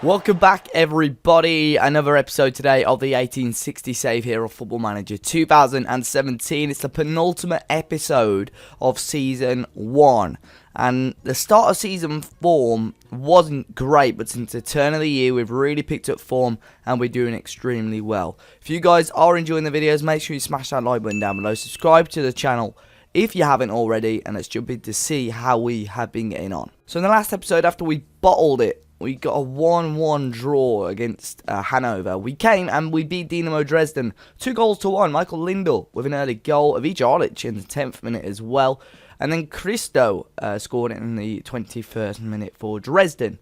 Welcome back, everybody. Another episode today of the 1860 save here of Football Manager 2017. It's the penultimate episode of Season 1. And the start of Season form wasn't great, but since the turn of the year, we've really picked up form and we're doing extremely well. If you guys are enjoying the videos, make sure you smash that like button down below. Subscribe to the channel if you haven't already, and let's jump in to see how we have been getting on. So in the last episode, after we bottled it, we got a 1-1 draw against Hanover. We came and we beat Dynamo Dresden 2-1. Michael Lindell with an early goal of each Orlich in the 10th minute as well. And then Christo scored it in the 21st minute for Dresden.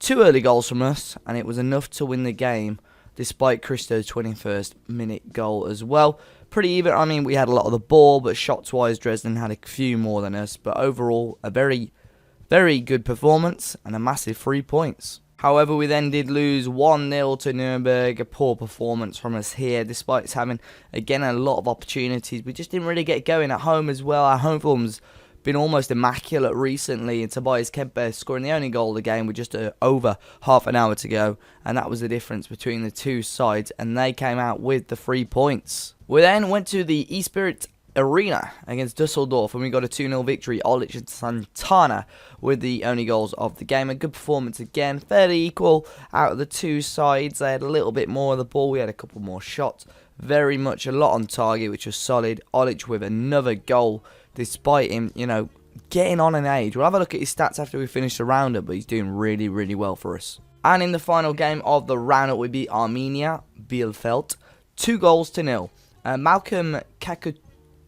2 early goals from us, and it was enough to win the game, despite Christo's 21st minute goal as well. Pretty even. I mean, we had a lot of the ball, but shots-wise, Dresden had a few more than us. But overall, a very good performance and a massive 3 points. However, we then did lose 1-0 to Nuremberg. A poor performance from us here, despite us having, again, a lot of opportunities. We just didn't really get going at home as well. Our home form's been almost immaculate recently, and Tobias Kemper scoring the only goal of the game with just over half an hour to go, and that was the difference between the two sides, and they came out with the 3 points. We then went to the Espirit Arena against Dusseldorf, and we got a 2-0 victory. Orlich and Santana with the only goals of the game. A good performance again, fairly equal out of the two sides. They had a little bit more of the ball, we had a couple more shots, very much a lot on target, which was solid. Orlich with another goal, despite him, getting on in age. We'll have a look at his stats after we finish the roundup, but he's doing really well for us. And in the final game of the roundup, we beat Arminia Bielefeld 2-0. Malcolm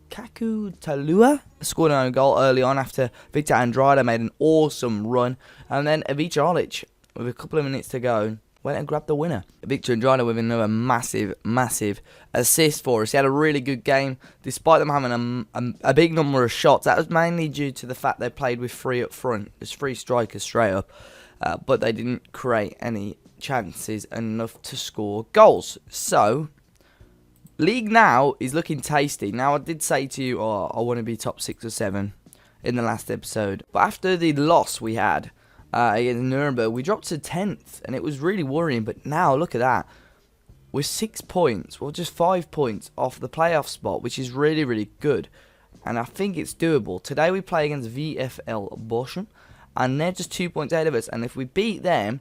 Kakutalua scored an own goal early on after Victor Andrade made an awesome run, and then Ivica Orlich, with a couple of minutes to go, went and grabbed the winner. Victor Andrade with another massive assist for us. He had a really good game, despite them having a big number of shots. That was mainly due to the fact they played with 3 up front. There's 3 strikers straight up, but they didn't create any chances enough to score goals. So League now is looking tasty. Now, I did say to you, I want to be top 6 or 7 in the last episode. But after the loss we had against Nuremberg, we dropped to 10th. And it was really worrying. But now, look at that. We're 6 points. Well, just 5 points off the playoff spot, which is really good. And I think it's doable. Today we play against VfL Bochum. And they're just 2 points ahead of us. And if we beat them,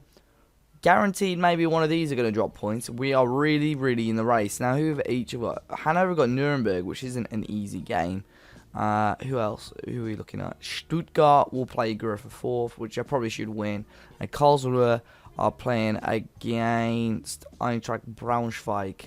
guaranteed maybe one of these are going to drop points. We are really in the race. Now, who have each of us? Hanover got Nuremberg, which isn't an easy game. Who else? Who are we looking at? Stuttgart will play Gura for 4th, which I probably should win. And Karlsruhe are playing against Eintracht Braunschweig,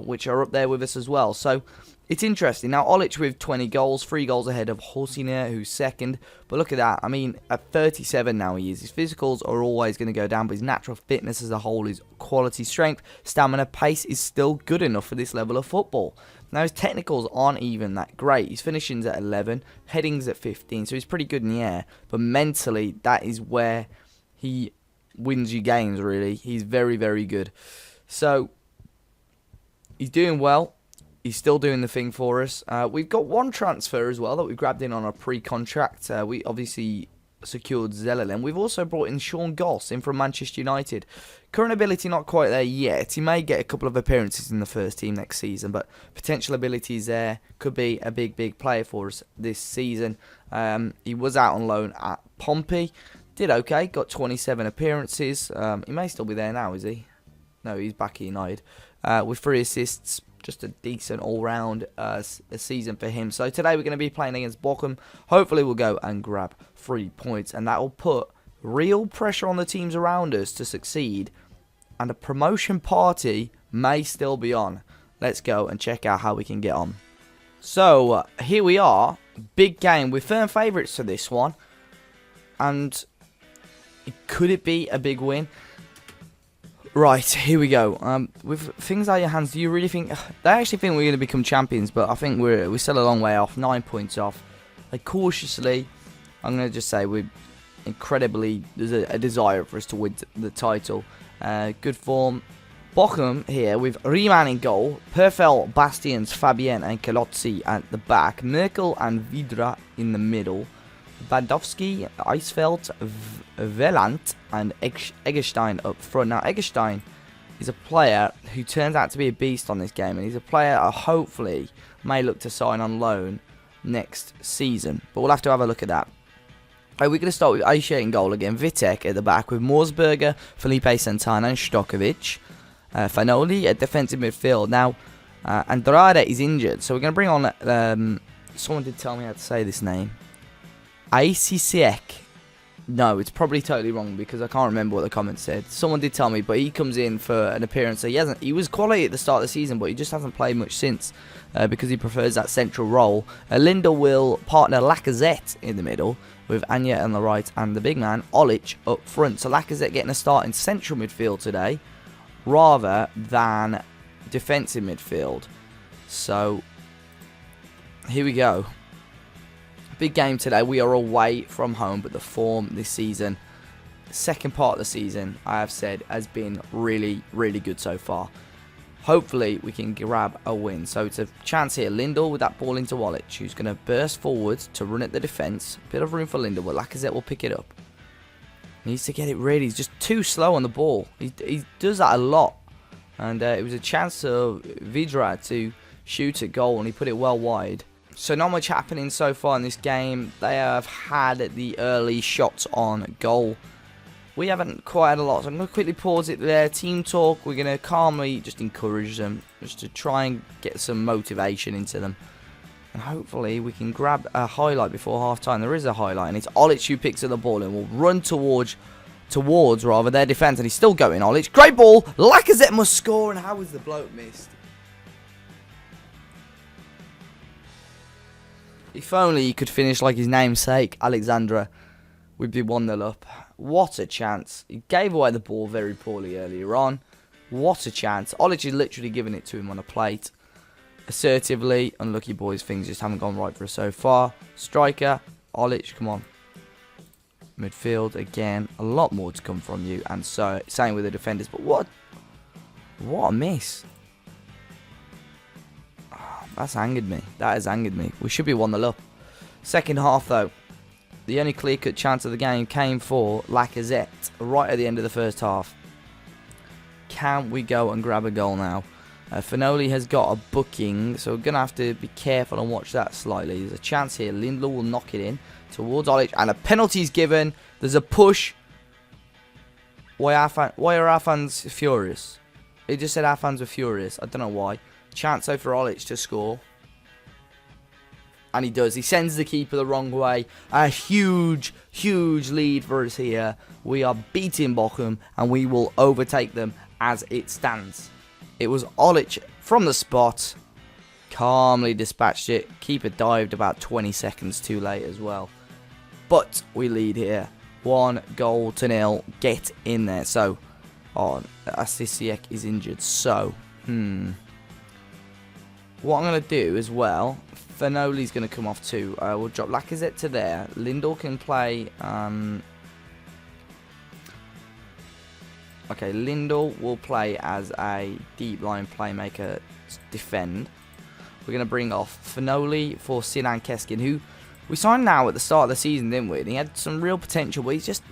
which are up there with us as well. So it's interesting. Now, Orlich with 20 goals, 3 goals ahead of Hosiner, who's second. But look at that. I mean, at 37 now he is. His physicals are always going to go down, but his natural fitness as a whole, his quality, strength, stamina, pace is still good enough for this level of football. Now, his technicals aren't even that great. His finishing's at 11, heading's at 15, so he's pretty good in the air. But mentally, that is where he wins you games, really. He's very good. So he's doing well. He's still doing the thing for us. We've got one transfer as well that we grabbed in on a pre-contract. We obviously secured Zellerlin. We've also brought in Sean Goss in from Manchester United. Current ability not quite there yet. He may get a couple of appearances in the first team next season, but potential abilities there. Could be a big player for us this season. He was out on loan at Pompey. Did okay. Got 27 appearances. He may still be there now, is he? No, he's back at United. With 3 assists. Just a decent all-round season for him. So today we're going to be playing against Bochum. Hopefully we'll go and grab 3 points. And that will put real pressure on the teams around us to succeed. And a promotion party may still be on. Let's go and check out how we can get on. So here we are. Big game. We're firm favourites for this one. And could it be a big win? Right, here we go. With things out of your hands, do you really think... They actually think we're going to become champions, but I think we're still a long way off. 9 points off. Like, cautiously, I'm going to just say we're incredibly... There's a desire for us to win the title. Good form. Bochum here with Riemann in goal. Perfel, Bastians, Fabien and Colozzi at the back. Merkel and Vidra in the middle. Badowski, Eisfeld, Velant, and Eggestein up front. Now, Eggestein is a player who turns out to be a beast on this game, and he's a player I hopefully may look to sign on loan next season. But we'll have to have a look at that. We're going to start with Aisha in goal again. Vitek at the back with Morsberger, Felipe Santana, and Stokovic. Fanoli at defensive midfield. Now, Andrade is injured, so we're going to bring on... someone did tell me how to say this name. Aisisiek. No, it's probably totally wrong because I can't remember what the comment said. Someone did tell me, but he comes in for an appearance. So he was quality at the start of the season, but he just hasn't played much since because he prefers that central role. Linda will partner Lacazette in the middle with Anya on the right and the big man, Olic, up front. So Lacazette getting a start in central midfield today rather than defensive midfield. So here we go. Big game today. We are away from home, but the form this season, second part of the season, I have said, has been really, really good so far. Hopefully, we can grab a win. So it's a chance here. Lindell with that ball into Wallach, who's going to burst forward to run at the defence. Bit of room for Lindell, but Lacazette will pick it up. Needs to get it ready. He's just too slow on the ball. He does that a lot. And it was a chance for Vidra to shoot at goal, and he put it well wide. So not much happening so far in this game. They have had the early shots on goal. We haven't quite had a lot. So I'm going to quickly pause it there. Team talk. We're going to calmly just encourage them. Just to try and get some motivation into them. And hopefully we can grab a highlight before half time. There is a highlight. And it's Olic who picks up the ball and will run towards their defence. And he's still going, Olic. Great ball. Lacazette must score. And how was the bloke missed? If only he could finish like his namesake, Alexandra, we'd be 1-0 up. What a chance. He gave away the ball very poorly earlier on. What a chance. Olic is literally giving it to him on a plate. Assertively, unlucky boys, things just haven't gone right for us so far. Striker, Olic, come on. Midfield, again, a lot more to come from you. And so, same with the defenders. But what a miss. That's angered me. That has angered me. We should be 1-0 up. Second half, though. The only clear-cut chance of the game came for Lacazette right at the end of the first half. Can we go and grab a goal now? Fanoli has got a booking, so we're going to have to be careful and watch that slightly. There's a chance here. Lindlow will knock it in towards Olic, and a penalty is given. There's a push. Why are our fans furious? It just said our fans were furious. I don't know why. Chance though for Olic to score. And he does. He sends the keeper the wrong way. A huge, huge lead for us here. We are beating Bochum and we will overtake them as it stands. It was Olic from the spot. Calmly dispatched it. Keeper dived about 20 seconds too late as well. But we lead here. 1-0. Get in there. So, Asisiek is injured. So, what I'm going to do as well, Fanoli's going to come off too. We'll drop Lacazette to there. Lindell can play... okay, Lindell will play as a deep line playmaker, defend. We're going to bring off Fanoli for Sinan Keskin, who we signed now at the start of the season, didn't we? And he had some real potential, but he's just...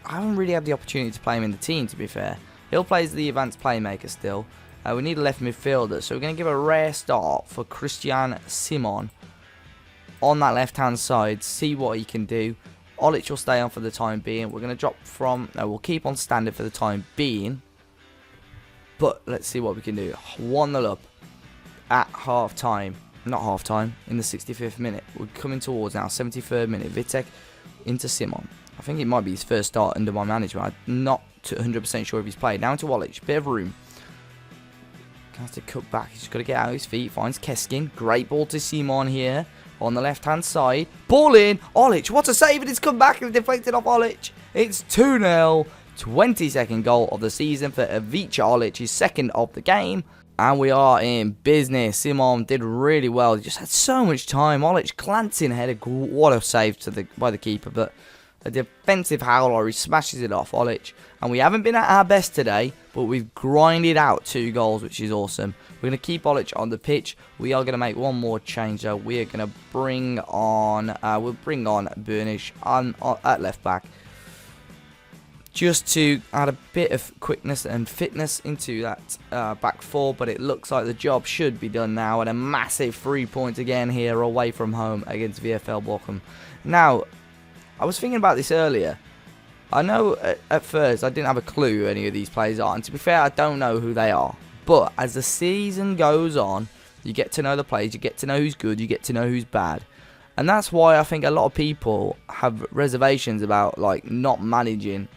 I haven't really had the opportunity to play him in the team, to be fair. He'll play as the advanced playmaker still. We need a left midfielder, so we're going to give a rare start for Christian Simon on that left-hand side, see what he can do. Olic will stay on for the time being. We're going to drop from... No, we'll keep on standard for the time being. But let's see what we can do. 1-0 up at half-time. Not half-time, in the 65th minute. We're coming towards now, 73rd minute. Vitek into Simon. I think it might be his first start under my management. I'm not 100% sure if he's played. Down to Olic, bit of room. Has to cut back. He's got to get out of his feet. Finds Keskin. Great ball to Simon here on the left-hand side. Ball in. Olic. What a save. And it's come back and deflected off Olic. It's 2-0. 22nd goal of the season for Ivica Olic. His second of the game. And we are in business. Simon did really well. He just had so much time. Olic glancing ahead. What a save by the keeper. But a defensive howler. He smashes it off Olic. And we haven't been at our best today, but we've grinded out 2 goals, which is awesome. We're going to keep Olic on the pitch. We are going to make one more change, though. We are going to bring on, Burnish at left back, just to add a bit of quickness and fitness into that back 4. But it looks like the job should be done now, and a massive 3 points again here away from home against VfL Bochum. Now, I was thinking about this earlier. I know at first I didn't have a clue who any of these players are, and to be fair, I don't know who they are. But as the season goes on, you get to know the players, you get to know who's good, you get to know who's bad. And that's why I think a lot of people have reservations about like not managing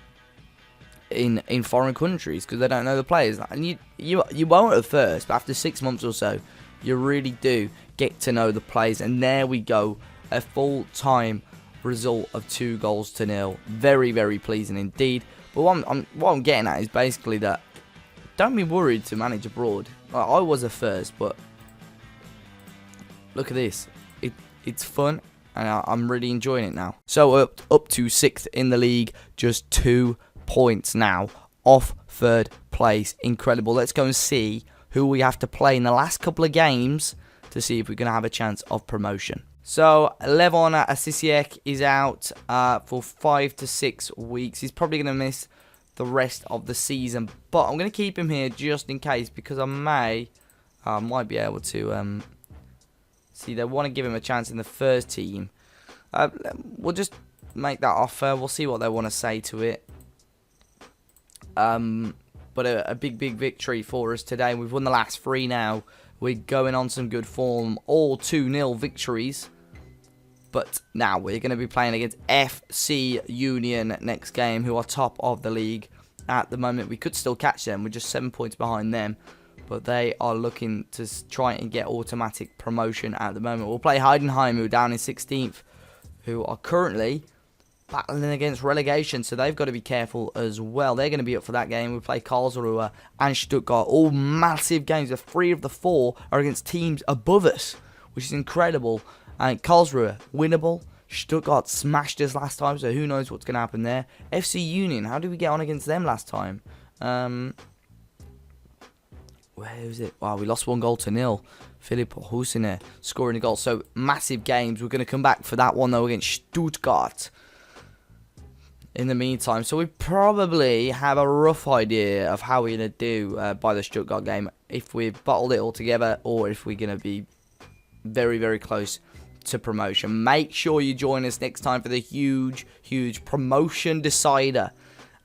in foreign countries, because they don't know the players. And you won't at first, but after 6 months or so, you really do get to know the players. And there we go, a full-time result of 2-0. Very, very pleasing indeed. But what I'm getting at is basically that don't be worried to manage abroad. Like, I was at first, but look at this. It's fun, and I'm really enjoying it now. So up to 6th in the league, just 2 points now off 3rd place. Incredible. Let's go and see who we have to play in the last couple of games to see if we're going to have a chance of promotion. So, Levon Asisiek is out for 5 to 6 weeks. He's probably going to miss the rest of the season, but I'm going to keep him here just in case, because I might be able to see, they want to give him a chance in the first team. We'll just make that offer. We'll see what they want to say to it. But a big victory for us today. We've won the last 3 now. We're going on some good form, all 2-0 victories. But now we're going to be playing against FC Union next game, who are top of the league at the moment. We could still catch them. We're just 7 points behind them. But they are looking to try and get automatic promotion at the moment. We'll play Heidenheim, who are down in 16th, who are currently battling against relegation. So they've got to be careful as well. They're going to be up for that game. We play Karlsruhe and Stuttgart. All massive games. The 3 of the 4 are against teams above us, which is incredible. And Karlsruhe, winnable. Stuttgart smashed us last time, so who knows what's going to happen there. FC Union, how did we get on against them last time? Where was it? Wow, we lost 1-0. Philipp Husine scoring a goal. So, massive games. We're going to come back for that one, though, against Stuttgart in the meantime. So, we probably have a rough idea of how we're going to do by the Stuttgart game. If we've bottled it all together, or if we're going to be very, very close to promotion. Make sure you join us next time for the huge promotion decider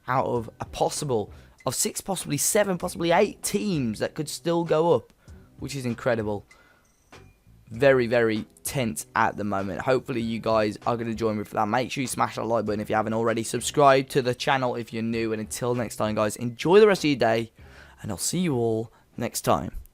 out of a possible of 6, possibly 7, possibly 8 teams that could still go up, which is incredible. Very, very tense at the moment. Hopefully you guys are going to join me for that. Make sure you smash that like button if you haven't already. Subscribe to the channel if you're new, and until next time, guys, enjoy the rest of your day, and I'll see you all next time.